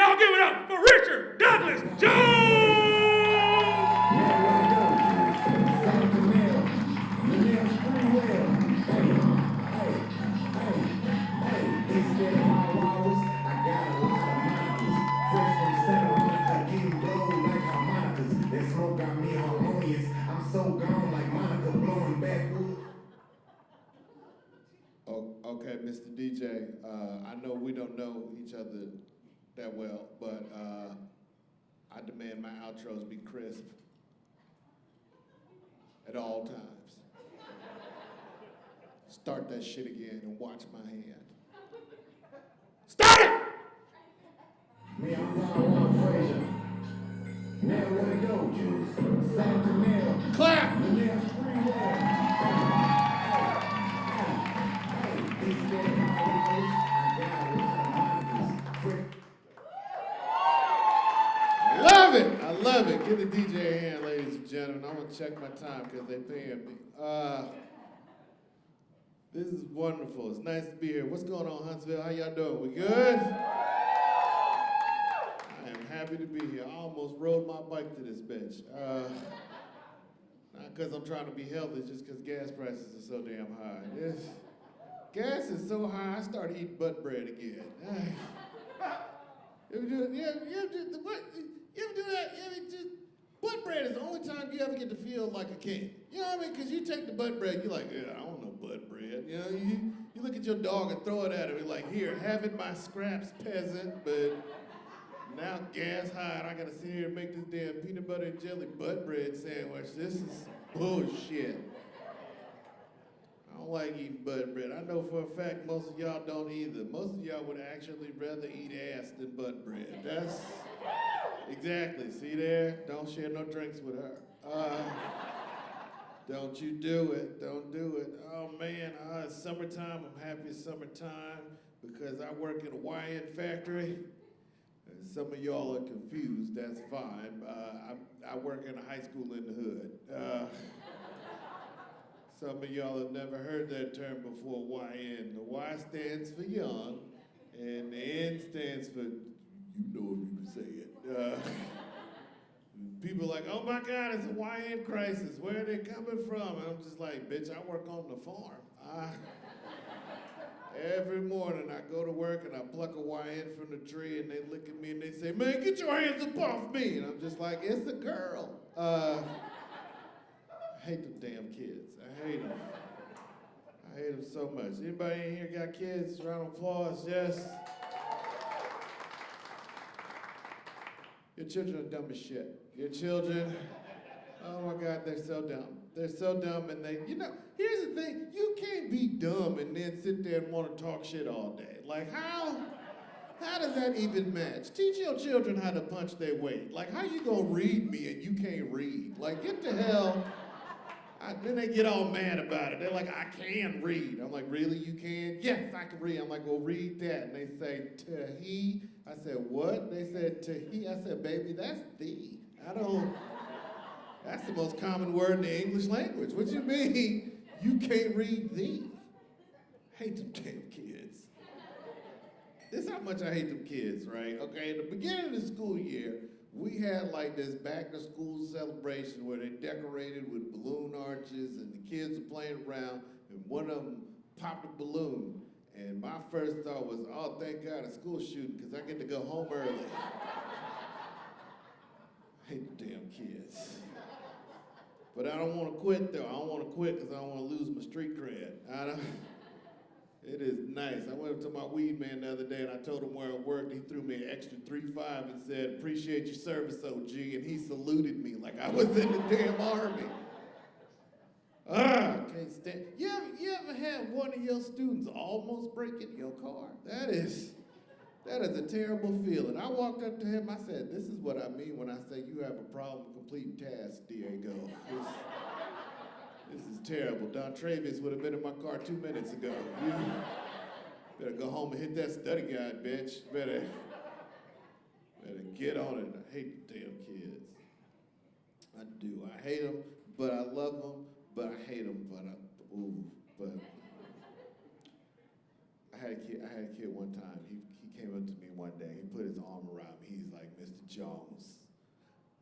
y'all give it up for Richard Douglas Jones! Okay, Mr. DJ, I know we don't know each other that well, but I demand my outros be crisp at all times. Start that shit again and watch my hand. Start it! Me, I'm Ron Frazier. Now where to go, Jews? South Camille. Clap! The next freeway. Love it! I love it. Give the DJ a hand, ladies and gentlemen. I'm gonna check my time because they're paying me. This is wonderful. It's nice to be here. What's going on, Huntsville? How y'all doing? We good? I am happy to be here. I almost rode my bike to this bitch. Not because I'm trying to be healthy, just because gas prices are so damn high. Gas is so high, I started eating butt bread again. You ever do that? Butt bread is the only time you ever get to feel like a king. You know what I mean? Because you take the butt bread, you're like, yeah, I don't know butt bread. You know, you look at your dog and throw it at him. You're like, here, have it my scraps, peasant. But now gas high, and I gotta sit here and make this damn peanut butter and jelly butt bread sandwich. This is bullshit. I don't like eating butt bread. I know for a fact most of y'all don't either. Most of y'all would actually rather eat ass than butt bread. That's exactly. See there? Don't share no drinks with her. Don't you do it. Don't do it. Oh man, it's summertime. I'm happy it's summertime because I work in a YN factory. Some of y'all are confused. That's fine. I work in a high school in the hood. Some of y'all have never heard that term before, YN. The Y stands for young, and the N stands for, you know if you can say it. People are like, oh my God, it's a YN crisis. Where are they coming from? And I'm just like, bitch, I work on the farm. Every morning I go to work and I pluck a YN from the tree and they look at me and they say, man, get your hands up off me. And I'm just like, it's a girl. I hate them damn kids. I hate them. I hate them so much. Anybody in here got kids? Round of applause, yes? Your children are dumb as shit. Your children, oh my God, they're so dumb. They're so dumb and they, here's the thing, you can't be dumb and then sit there and want to talk shit all day. Like how does that even match? Teach your children how to punch their weight. Like how you gonna read me and you can't read? Like get the hell. Then they get all mad about it. They're like, I can read. I'm like, really, you can? Yes, I can read. I'm like, well, read that. And they say, to-he. I said, what? They said, to-he. I said, baby, that's thee. That's the most common word in the English language. What you mean you can't read thee? Hate them damn kids. This is how much I hate them kids, right? Okay, in the beginning of the school year, we had like this back to school celebration where they decorated with balloon arches and the kids were playing around and one of them popped a balloon. And my first thought was, oh, thank God, a school shooting because I get to go home early. I hate the damn kids. But I don't want to quit though. I don't want to quit because I don't want to lose my street cred. It is nice. I went up to my weed man the other day and I told him where I worked. He threw me an extra 3.5 and said, appreciate your service, OG. And he saluted me like I was in the damn army. Can't stand. You ever had one of your students almost break into your car? That is a terrible feeling. I walked up to him, I said, this is what I mean when I say you have a problem completing tasks, Diego. This is terrible. Don Travis would have been in my car 2 minutes ago. You better go home and hit that study guide, bitch. Better get on it. I hate the damn kids. I do. I hate them, but I love them, but I hate them, but I had a kid one time. He came up to me one day. He put his arm around me. Jones.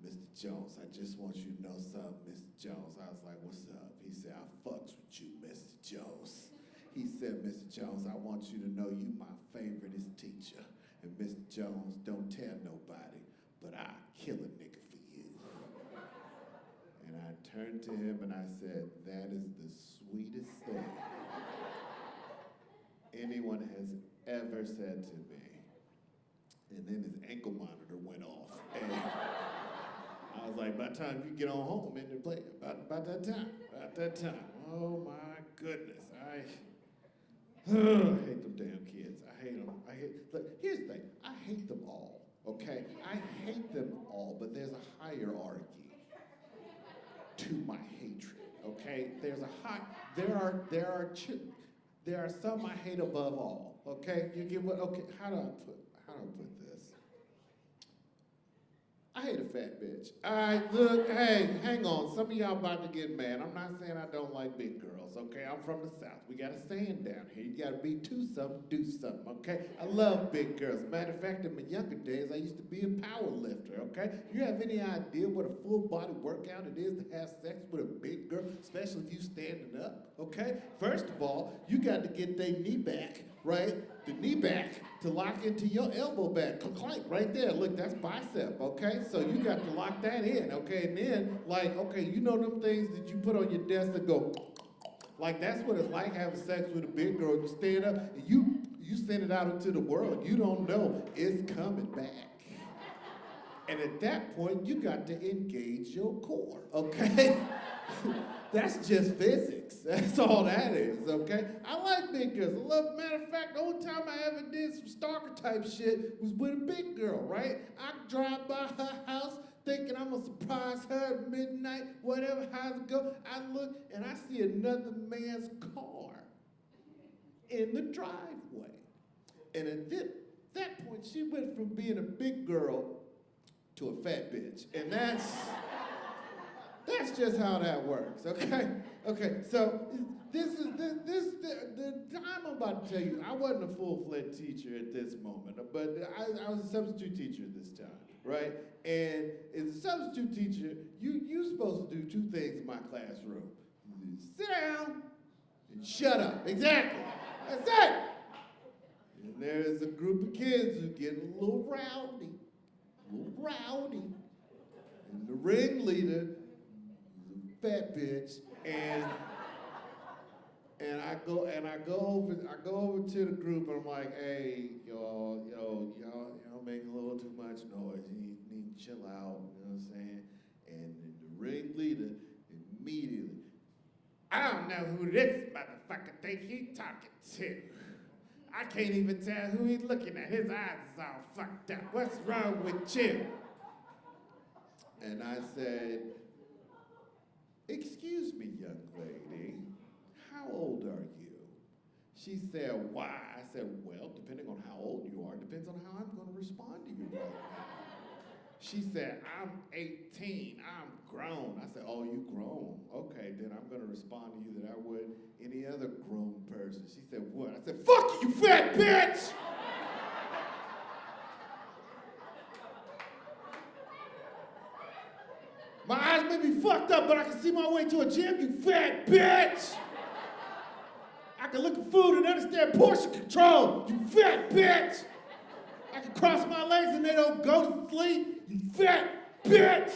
Mr. Jones, I just want you to know something, Mr. Jones. I was like, what's up? He said, I fucks with you, Mr. Jones. He said, Mr. Jones, I want you to know you my favoriteest teacher. And Mr. Jones, don't tell nobody, but I kill a nigga for you. And I turned to him and I said, that is the sweetest thing anyone has ever said to me. And then his ankle monitor went off. And I was like, by the time you get on home, man, they're playing. About that time. Oh my goodness. I hate them damn kids. I hate them. Look, here's the thing. I hate them all, okay? I hate them all, but there's a hierarchy to my hatred, okay? There are some I hate above all, okay? You get what? Okay, how do I put this? I hate a fat bitch. Look, hey, hang on. Some of y'all about to get mad. I'm not saying I don't like big girls, okay? I'm from the South. We got a saying down here. You gotta be to something, do something, okay? I love big girls. Matter of fact, in my younger days, I used to be a power lifter, okay? You have any idea what a full body workout it is to have sex with a big girl, especially if you standing up, okay? First of all, you got to get their knee back, right? The knee back to lock into your elbow back. Clank, right there. Look, that's bicep, okay? So you got to lock that in, okay? And then, like, okay, you know them things that you put on your desk that go, like that's what it's like having sex with a big girl. You stand up and you send it out into the world. You don't know it's coming back. And at that point, you got to engage your core, okay? That's just physics. That's all that is, okay? I like big girls. Matter of fact, the only time I ever did some stalker type shit was with a big girl, right? I drive by her house thinking I'm gonna surprise her at midnight, whatever, how's it go? I look and I see another man's car in the driveway. And at that point, she went from being a big girl to a fat bitch. And that's just how that works, okay? Okay, so the time I'm about to tell you, I wasn't a full-fledged teacher at this moment, but I was a substitute teacher at this time, right? And as a substitute teacher, you're supposed to do two things in my classroom. You sit down and shut up, exactly, that's it. And there's a group of kids who get a little rowdy. And the ringleader, fat bitch, and I go over to the group and I'm like, hey, y'all making a little too much noise. You need to chill out, you know what I'm saying? And the ringleader immediately, I don't know who this motherfucker think he talking to. I can't even tell who he's looking at. His eyes is all fucked up. What's wrong with you? And I said, excuse me, young lady, how old are you? She said, why? I said, well, depending on how old you are, depends on how I'm going to respond to you right now. She said, I'm 18, I'm grown. I said, oh, you grown? Okay, then I'm going to respond to you that I would any other grown person. She said, what? I said, fuck you, you fat bitch! My eyes may be fucked up, but I can see my way to a gym, you fat bitch! I can look at food and understand portion control, you fat bitch! I can cross my legs and they don't go to sleep, you fat bitch!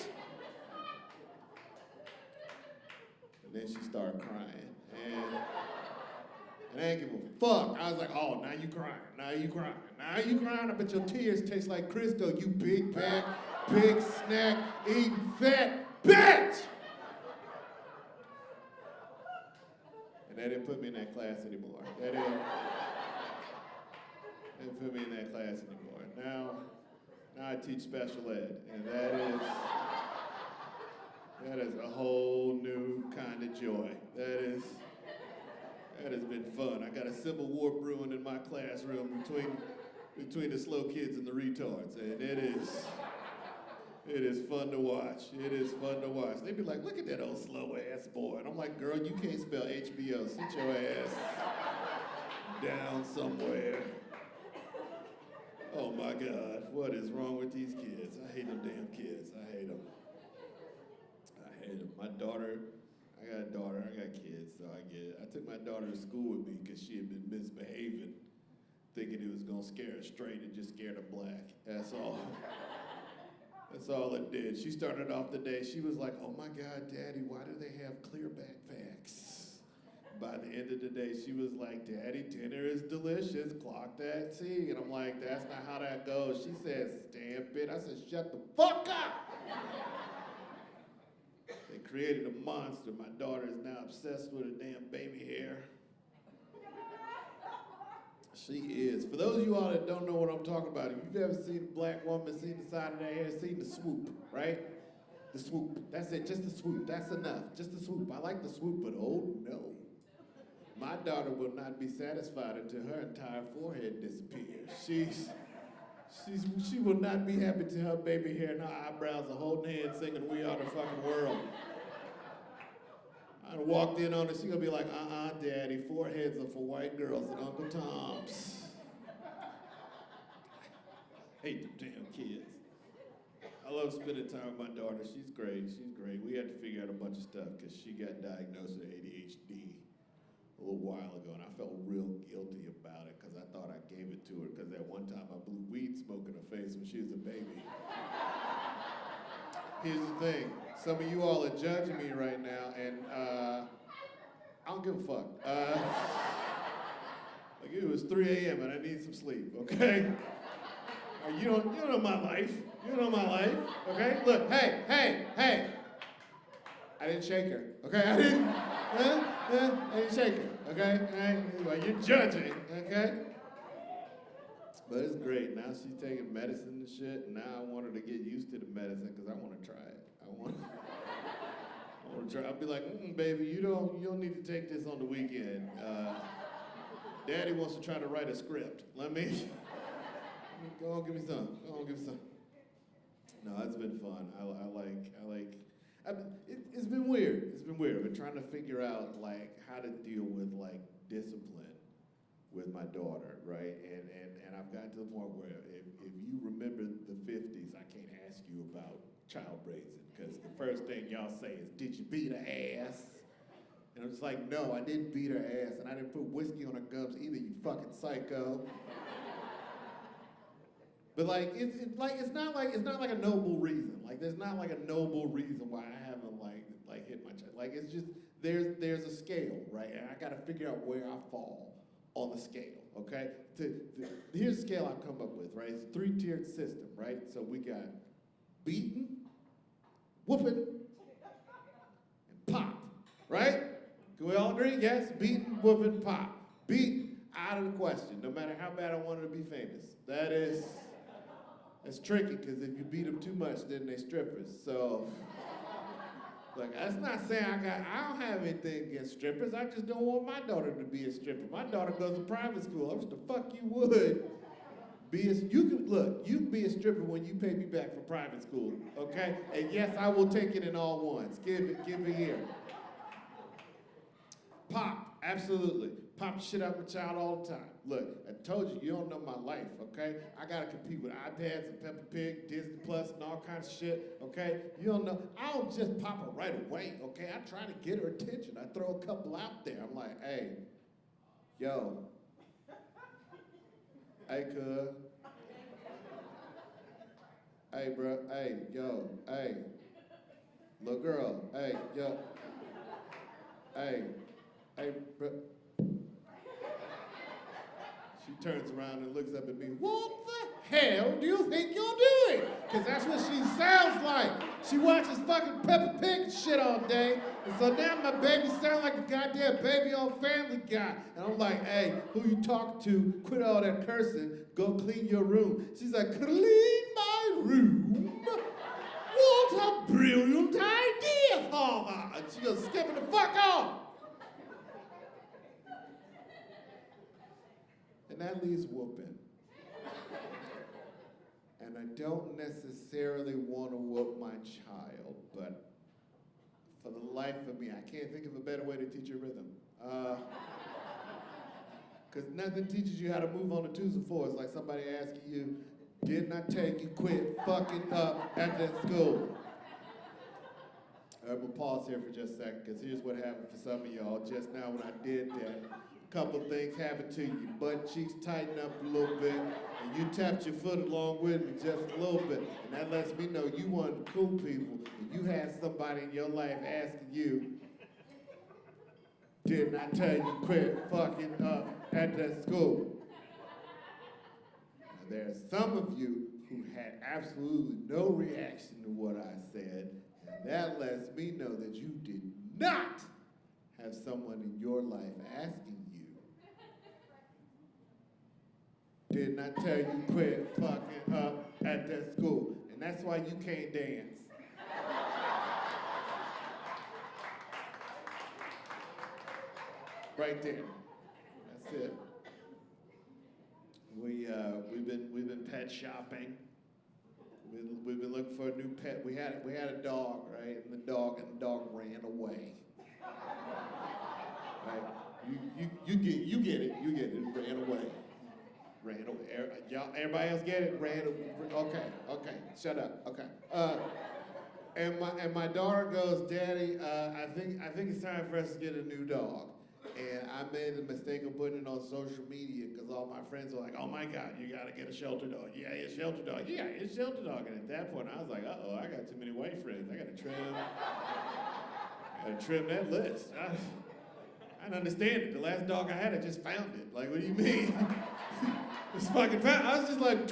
And then she started crying, and I ain't give a fuck. I was like, oh, now you crying, now you crying, now you crying. I bet your tears taste like Crisco, you big fat, big snack, eating fat bitch! And they didn't put me in that class anymore. They didn't put me in that class anymore. Now I teach special ed, and that is a whole new kind of joy. That has been fun. I got a civil war brewing in my classroom between the slow kids and the retards, and it is fun to watch. It is fun to watch. They'd be like, look at that old slow ass boy. And I'm like, girl, you can't spell HBO. Sit your ass down somewhere. Oh my God, what is wrong with these kids? I hate them damn kids. I hate them. I hate them. My daughter, I got a daughter, I got kids, so I get it. I took my daughter to school with me because she had been misbehaving, thinking it was gonna scare her straight and just scared her black. That's all. That's all it did. She started off the day, she was like, oh my God, Daddy, why do they have clear backpacks? By the end of the day, she was like, Daddy, dinner is delicious, clock that T. And I'm like, that's not how that goes. She said, stamp it. I said, shut the fuck up. They created a monster. My daughter is now obsessed with her damn baby hair. She is. For those of you all that don't know what I'm talking about, if you've ever seen a black woman, seen the side of their hair, seen the swoop, right? The swoop. That's it, just the swoop. That's enough. Just the swoop. I like the swoop, but oh no. My daughter will not be satisfied until her entire forehead disappears. She will not be happy till her baby hair and her eyebrows are holding hands singing We Are the Fucking World. I walked in on her, she gonna be like, Daddy, foreheads are for white girls and Uncle Tom's. Hate them damn kids. I love spending time with my daughter. She's great. We had to figure out a bunch of stuff because she got diagnosed with ADHD a little while ago, and I felt real guilty about it because I thought I gave it to her because at one time I blew weed smoke in her face when she was a baby. Here's the thing, some of you all are judging me right now, and I don't give a fuck. Like it was 3 a.m. and I need some sleep, okay? You don't know my life. You don't know my life, okay? Look, hey. I didn't shake her, okay? I didn't shake her, okay? Well, you're judging, okay? But it's great. Now she's taking medicine and shit, and now I want her to get used to the medicine because I want to try it. I want to try. I'll be like, baby, you don't need to take this on the weekend. Daddy wants to try to write a script. Go on, give me some. No, it's been fun. It's been weird. I've been trying to figure out like how to deal with like discipline with my daughter, right? And I've gotten to the point where if you remember the 50s, I can't ask you about child raising because the first thing y'all say is, did you beat her ass? And I'm just like, no, I didn't beat her ass, and I didn't put whiskey on her gums either, you fucking psycho. But like it's not like a noble reason. Like there's not like a noble reason why I haven't like hit my child. Like it's just there's a scale, right? And I got to figure out where I fall on the scale. Okay. Here's the scale I've come up with, right? It's a 3-tiered system, right? So we got beaten, whooping, and pop, right? Can we all agree? Yes. Beaten, whooping, pop. Beat out of the question. No matter how bad I wanted to be famous, it's tricky because if you beat them too much, then they strippers. So, like, that's not saying I don't have anything against strippers. I just don't want my daughter to be a stripper. My daughter goes to private school. I wish the fuck you would. You can be a stripper when you pay me back for private school, okay? And yes, I will take it in all ones. Give it here. Pop, absolutely. Pop the shit out of my child all the time. Look, I told you don't know my life, okay? I gotta compete with iPads and Peppa Pig, Disney Plus, and all kinds of shit, okay? You don't know. I don't just pop her right away, okay? I try to get her attention. I throw a couple out there. I'm like, hey, yo. Hey, cuz. Hey, bro. Hey, yo. Hey. Little girl. Hey, yo. Hey. Hey, bro. She turns around and looks up at me. What the hell do you think you're doing? Because that's what she sounds like. She watches fucking Peppa Pig and shit all day. And so now my baby sounds like a goddamn baby on Family Guy. And I'm like, hey, who you talking to? Quit all that cursing. Go clean your room. She's like, clean my room? What a brilliant idea, Father. And she goes skipping the fuck off. And that leaves whooping. And I don't necessarily want to whoop my child, but for the life of me, I can't think of a better way to teach her rhythm. Because nothing teaches you how to move on the twos and fours like somebody asking you, didn't I tell you quit fucking up at that school? We'll pause here for just a second, because here's what happened for some of y'all. Just now when I did that, a couple things happened to you. Your butt cheeks tightened up a little bit, and you tapped your foot along with me just a little bit. And that lets me know you one of the cool people, and you had somebody in your life asking you, didn't I tell you quit fucking up at that school? Now, there are some of you who had absolutely no reaction to what I said, and that lets me know that you did not have someone in your life asking you, didn't I tell you quit fucking up at that school? And that's why you can't dance. Right there. That's it. We've been pet shopping. We've been looking for a new pet. We had a dog, right? And the dog ran away. Right? You get it. It ran away. Y'all, everybody else get it? Okay. Shut up. Okay. And my daughter goes, Daddy, I think it's time for us to get a new dog. And I made the mistake of putting it on social media because all my friends were like, oh my God, you gotta get a shelter dog. Yeah, it's shelter dog. Yeah, it's shelter dog. And at that point, I was like, uh-oh, I got too many white friends. I gotta trim that list. I didn't understand it. The last dog I had, I just found it. Like, what do you mean? It's fucking found. I was just like,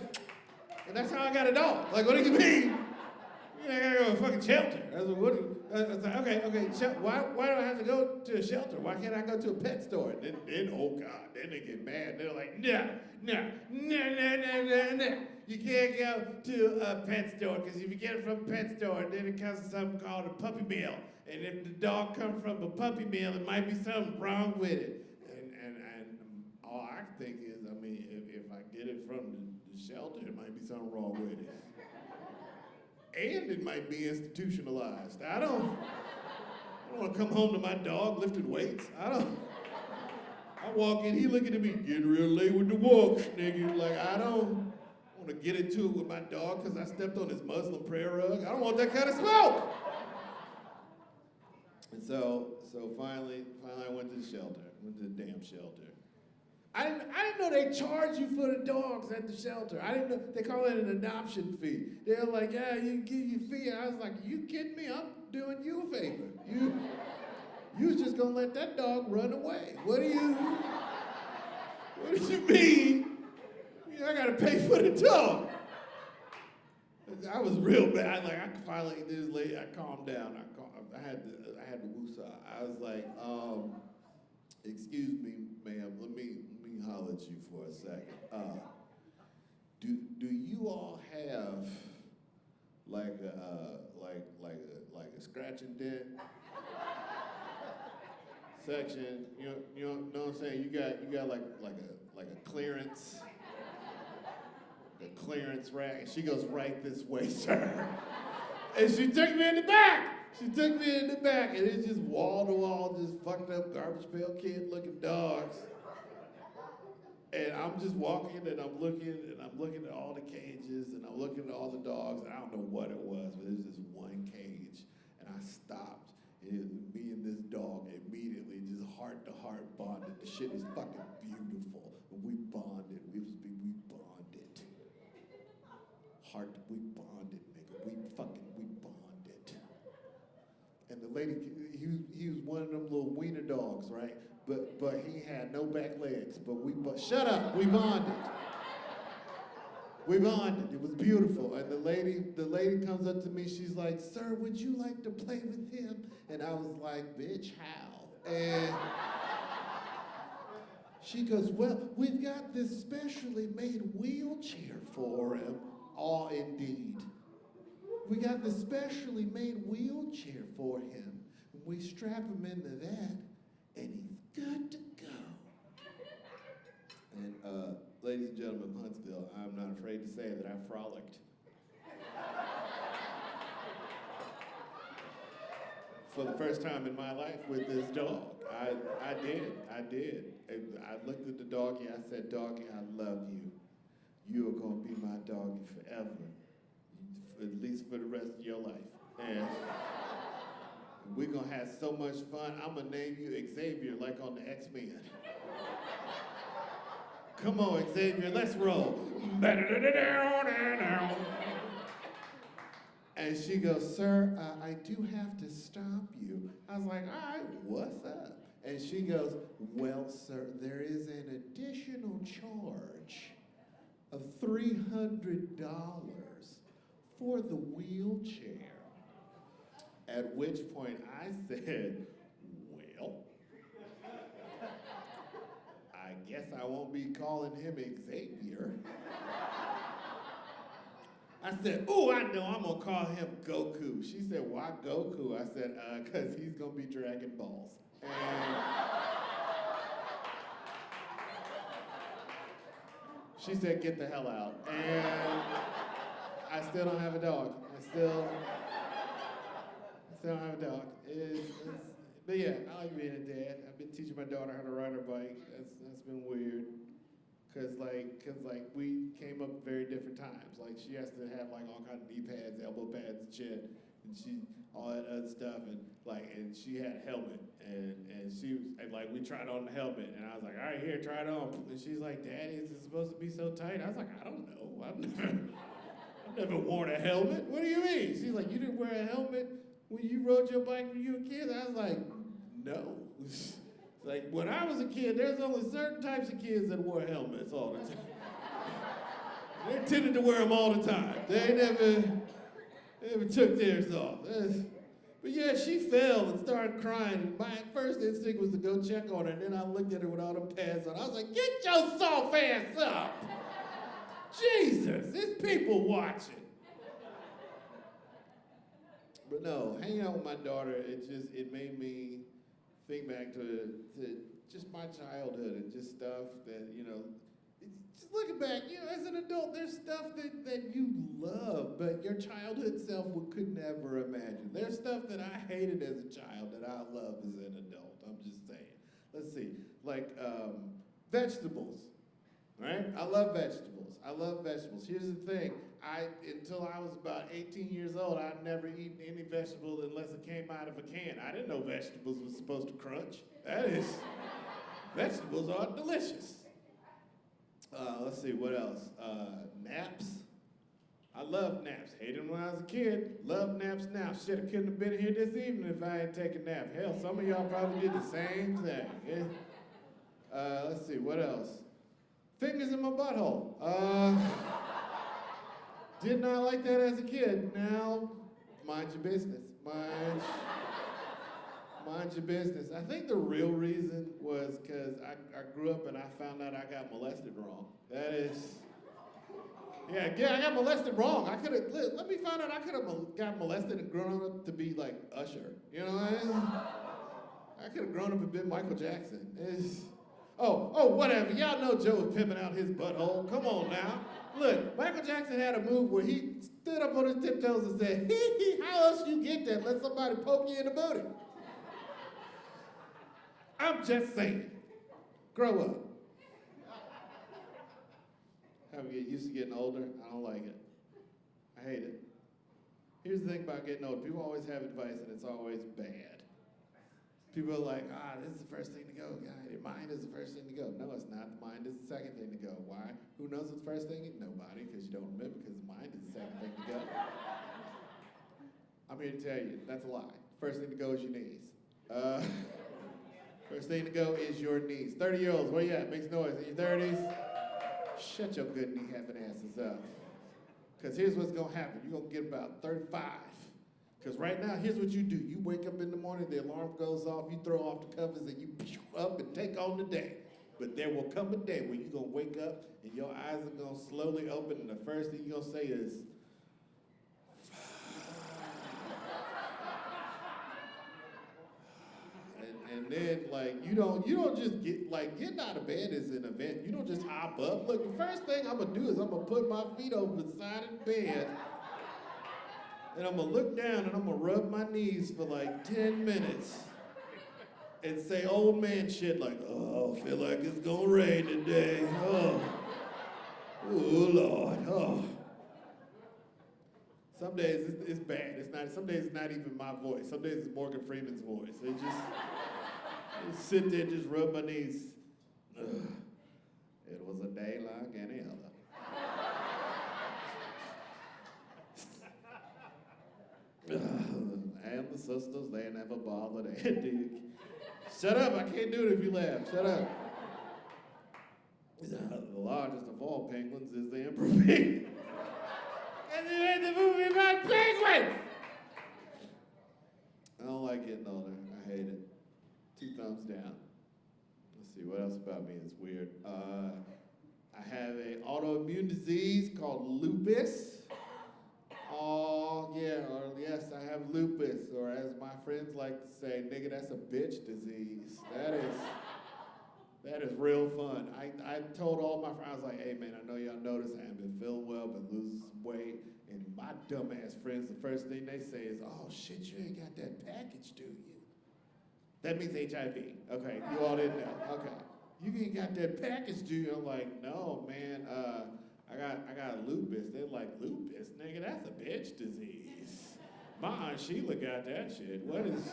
and that's how I got a dog. Like, what do you mean? I gotta go to a fucking shelter. I was like, okay. Why do I have to go to a shelter? Why can't I go to a pet store? And then oh God, then they get mad. They're like, no. You can't go to a pet store because if you get it from a pet store, then it comes to something called a puppy mill. And if the dog comes from a puppy mill, it might be something wrong with it. And all I think is, I mean, if I get it from the shelter, it might be something wrong with it. And it might be institutionalized. I don't want to come home to my dog lifting weights. I walk in, he looking at me, getting real late with the walks, nigga. Like, I don't want to get into it with my dog because I stepped on his Muslim prayer rug. I don't want that kind of smoke. And so finally I went to the shelter. Went to the damn shelter. I didn't know they charge you for the dogs at the shelter. I didn't know, they call it an adoption fee. They're like, yeah, you give your fee. And I was like, you kidding me? I'm doing you a favor. You was just gonna let that dog run away. What do you mean? I gotta pay for the dog. I was real bad. I finally, this lady, I calmed down. I had the woosah. I was like, excuse me, ma'am, let me holler at you for a second. Do you all have like a scratch and dent section? You know what I'm saying? You got like a clearance. The clearance rack, and she goes, right this way, sir. And she took me in the back. And it's just wall to wall, just fucked up garbage pail kid looking dogs. And I'm just walking and I'm looking at all the cages and I'm looking at all the dogs. And I don't know what it was, but it was this one cage. And I stopped. And me and this dog immediately just heart to heart bonded. The shit is fucking beautiful. And we bonded. We bonded. We bonded, nigga. We bonded. And the lady, he was one of them little wiener dogs, right? But he had no back legs. But shut up. We bonded. We bonded. It was beautiful. And the lady comes up to me. She's like, "Sir, would you like to play with him?" And I was like, "Bitch, how?" And she goes, "Well, we've got this specially made wheelchair for him." Oh, indeed. We got this specially made wheelchair for him. We strap him into that, and he's good to go. And ladies and gentlemen of Huntsville, I'm not afraid to say that I frolicked. for the first time in my life with this dog. I did. And I looked at the doggy, I said, doggy, I love you. You are gonna be my doggy forever, at least for the rest of your life. And we're gonna have so much fun. I'm gonna name you Xavier like on the X-Men. Come on, Xavier, let's roll. And she goes, sir, I do have to stop you. I was like, all right, what's up? And she goes, well, sir, there is an additional charge of $300 for the wheelchair. At which point I said, well, I guess I won't be calling him Xavier. I said, ooh, I know, I'm gonna call him Goku. She said, why Goku? I said, cause he's gonna be dragging balls. And she said, get the hell out. And I still don't have a dog. I still don't have a dog. But yeah, I like being a dad. I've been teaching my daughter how to ride her bike. That's been weird. Cause we came up very different times. Like she has to have like all kinds of knee pads, elbow pads and shit, and all that other stuff, and she had a helmet, and she was, and like we tried on the helmet, and I was like, all right, here, try it on, and she's like, Daddy, is it supposed to be so tight? I was like, I don't know, I've never worn a helmet. What do you mean? She's like, you didn't wear a helmet when you rode your bike when you were a kid? I was like, no. Like, when I was a kid, there's only certain types of kids that wore helmets all the time. They tended to wear them all the time. They never took theirs off. But yeah, she fell and started crying. My first instinct was to go check on her, and then I looked at her with all them pads on. I was like, get your soft ass up! Jesus, there's people watching. But no, hanging out with my daughter, it made me think back to just my childhood and just stuff that, just looking back, as an adult, there's stuff that you love, but your childhood self could never imagine. There's stuff that I hated as a child that I love as an adult. I'm just saying. Let's see, like vegetables, right? I love vegetables. Here's the thing. Until I was about 18 years old, I'd never eaten any vegetable unless it came out of a can. I didn't know vegetables were supposed to crunch. Vegetables are delicious. Let's see, what else? Naps. I love naps. Hated them when I was a kid. Love naps now. Shit, I couldn't have been here this evening if I hadn't taken a nap. Hell, some of y'all probably did the same thing. Yeah? Let's see, what else? Fingers in my butthole. Did not like that as a kid. Now, mind your business. Mind your business. I think the real reason was because I grew up and I found out I got molested wrong. That is, yeah, I got molested wrong. Let me find out I could have got molested and grown up to be like Usher. You know what I mean? I could have grown up and been Michael Jackson. Whatever. Y'all know Joe was pimping out his butthole. Come on now. Look, Michael Jackson had a move where he stood up on his tiptoes and said, how else you get that? Let somebody poke you in the booty. I'm just saying. Grow up. How we get used to getting older? I don't like it. I hate it. Here's the thing about getting older. People always have advice and it's always bad. People are like, this is the first thing to go, guy. Your mind is the first thing to go. No, it's not. The mind is the second thing to go. Why? Who knows what the first thing is? Nobody, because you don't remember, because the mind is the second thing to go. I'm here to tell you, that's a lie. First thing to go is your knees. First thing to go is your knees. 30-year-olds, where you at? Makes noise. In your 30s? Shut your good knee having asses up. Because here's what's going to happen. You're going to get about 35. Because right now, here's what you do. You wake up in the morning, the alarm goes off, you throw off the covers, and you up and take on the day. But there will come a day when you're going to wake up, and your eyes are going to slowly open, and the first thing you're going to say is, and then, like, you don't just get, like, getting out of bed is an event. You don't just hop up. Look, the first thing I'm going to do is I'm going to put my feet over the side of the bed, And I'm gonna look down and I'm gonna rub my knees for like 10 minutes and say old man shit like, oh, feel like it's gonna rain today. Oh Lord, oh. Some days it's bad. Some days it's not even my voice. Some days it's Morgan Freeman's voice. It just sit there, just rub my knees. Ugh. It was a day like any other. And the sisters, they never bothered Andy. Shut up, I can't do it if you laugh. Shut up. The largest of all penguins is the emperor penguin. And you made the movie about penguins! I don't like getting older. I hate it. 2 thumbs down. Let's see, what else about me is weird? I have an autoimmune disease called lupus. Oh, yeah, or yes, I have lupus, or as my friends like to say, nigga, that's a bitch disease. That is real fun. I told all my friends, I was like, hey man, I know y'all noticed I haven't been feeling well, but losing some weight. And my dumbass friends, the first thing they say is, oh shit, you ain't got that package, do you? That means HIV. Okay, you all didn't know. Okay. You ain't got that package, do you? I'm like, no, man, I got lupus. They're like, lupus? Nigga, that's a bitch disease. My Aunt Sheila got that shit. What is...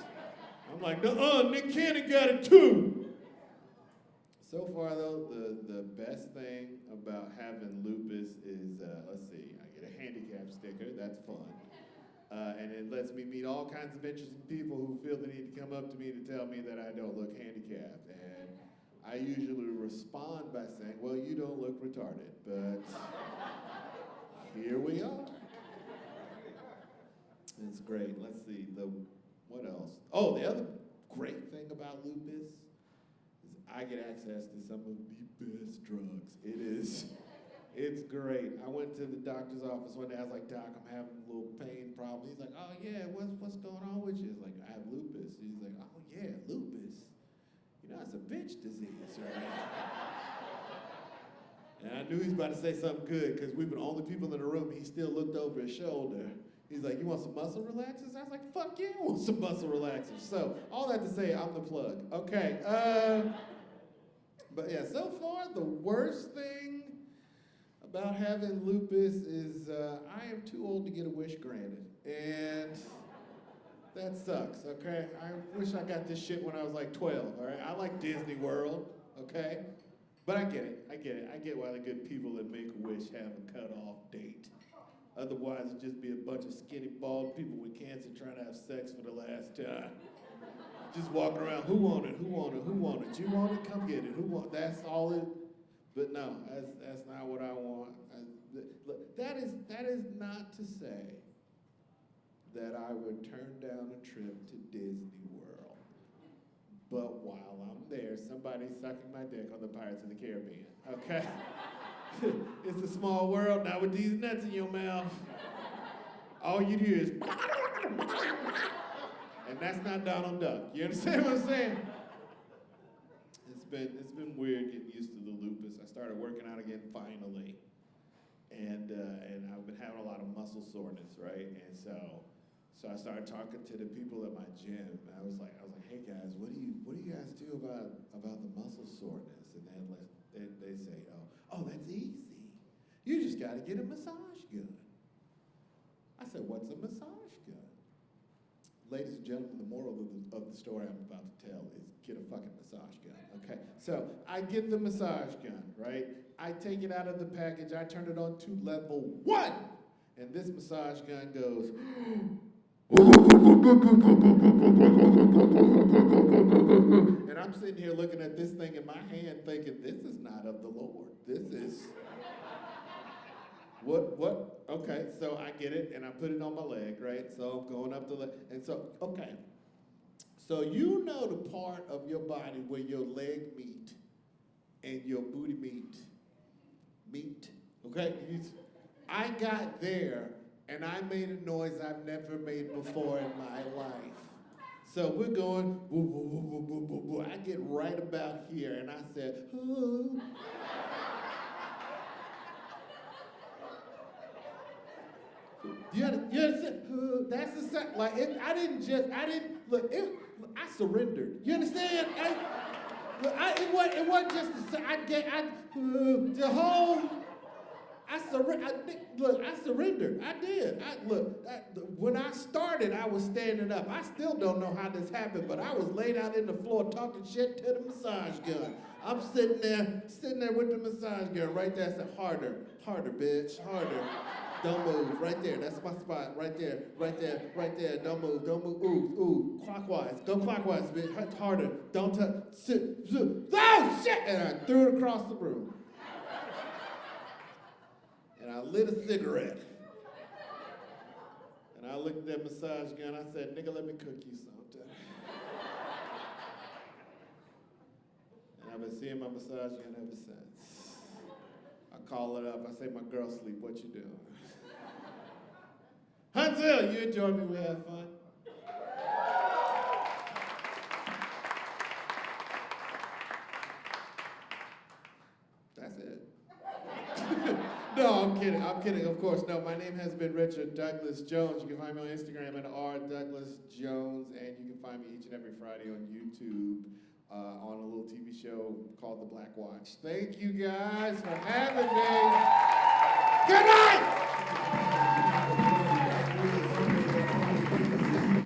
I'm like, Nick Cannon got it too. So far, though, the best thing about having lupus is, let's see, I get a handicap sticker. That's fun. And it lets me meet all kinds of interesting people who feel the need to come up to me to tell me that I don't look handicapped. And I usually respond by saying, well, you don't look retarded, but here we are. It's great. Let's see, what else? Oh, the other great thing about lupus is I get access to some of the best drugs. It's great. I went to the doctor's office one day. I was like, Doc, I'm having a little pain problem. He's like, oh yeah, what's going on with you? It's like, I have lupus. He's like, oh yeah, lupus. You know, it's a bitch disease, right? And I knew he was about to say something good because we were the only people in the room. He still looked over his shoulder. He's like, you want some muscle relaxers? I was like, fuck yeah, I want some muscle relaxers. So all that to say, I'm the plug. Okay. But yeah, so far the worst thing about having lupus is I am too old to get a wish granted. And that sucks, okay? I wish I got this shit when I was like 12, all right? I like Disney World, okay? But I get it. I get why the good people that make a wish have a cutoff date. Otherwise, it'd just be a bunch of skinny, bald people with cancer trying to have sex for the last time. Just walking around, who want it, who want it, who want it? You want it, come get it. Who want, that's all it, but no, that's not what I want. That is not to say that I would turn down a trip to Disney World. But while I'm there, somebody's sucking my dick on the Pirates of the Caribbean, okay? It's a small world, not with these nuts in your mouth. All you hear is, and that's not Donald Duck. You understand what I'm saying? It's been weird getting used to the lupus. I started working out again finally, and I've been having a lot of muscle soreness, right? And so I started talking to the people at my gym. And I was like, hey guys, what do you guys do about the muscle soreness? And then they say, oh, that's easy. You just got to get a massage gun. I said, what's a massage gun? Ladies and gentlemen, the moral of the story I'm about to tell is get a fucking massage gun, okay? So I get the massage gun, right? I take it out of the package, I turn it on to level 1, and this massage gun goes, and I'm sitting here looking at this thing in my hand thinking, this is not of the Lord. This is, what? Okay, so I get it, and I put it on my leg, right? So I'm going up the leg, and so, okay. So you know the part of your body where your leg meet and your booty meet, okay? I got there, and I made a noise I've never made before in my life. So we're going, woo, woo, woo, woo, woo, woo, woo. I get right about here, and I said, oh. You understand? That's the sound. Like, I surrendered. You understand? It wasn't just I surrendered. I did. When I started, I was standing up. I still don't know how this happened, but I was laid out in the floor talking shit to the massage gun. I'm sitting there with the massage gun right there. I said, harder, bitch, harder. Don't move, right there. That's my spot, right there. Don't move. Ooh, clockwise. Go clockwise, bitch. Harder. Don't touch. Oh shit! And I threw it across the room. And I lit a cigarette. And I looked at that massage gun. I said, nigga, let me cook you something. And I've been seeing my massage gun ever since. I call it up. I say, my girl sleep. What you doing? Huntsville, you enjoy me. We have fun. That's it. No, I'm kidding, of course. No, my name has been Richard Douglas Jones. You can find me on Instagram at @RDouglasJones, and you can find me each and every Friday on YouTube on a little TV show called The Black Watch. Thank you guys for having me. Good night!